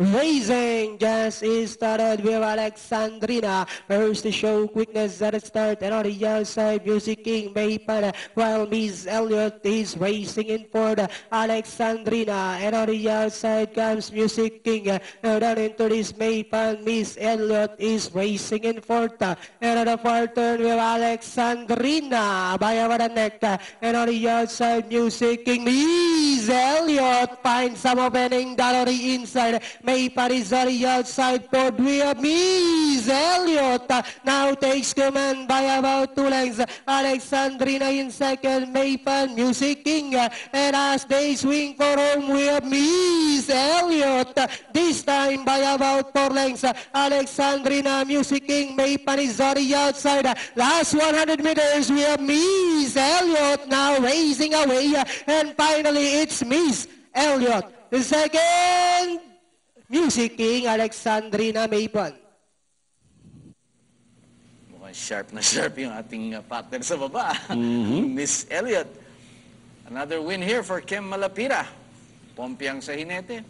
Racing just is started with Alexandrina. First to show quickness at the start, and on the outside, Music King Maypan, while Miss Elliot is racing in for the Alexandrina, and on the outside comes Music King. Now down into this Maypan, Miss Elliot is racing in fourth, and on the far turn with Alexandrina by over the neck, and on the outside, Music King. Miss Elliot finds some opening down on the inside. Maypan is on the outside for Miss Elliot. Now takes command by about 2 lengths. Alexandrina in second, Maypan, Music King. And as they swing for home, we have Miss Elliot. This time by about 4 lengths. Alexandrina, Music King, Maypan is on the outside. Last 100 meters, we have Miss Elliot now racing away. And finally, it's Miss Elliot. The second, Music King, Alexandrina Maypan. Mukhang sharp na sharp yung ating partner sa baba. Miss Elliot. Another win here for Kem Malapira. Pompiang sa hinete.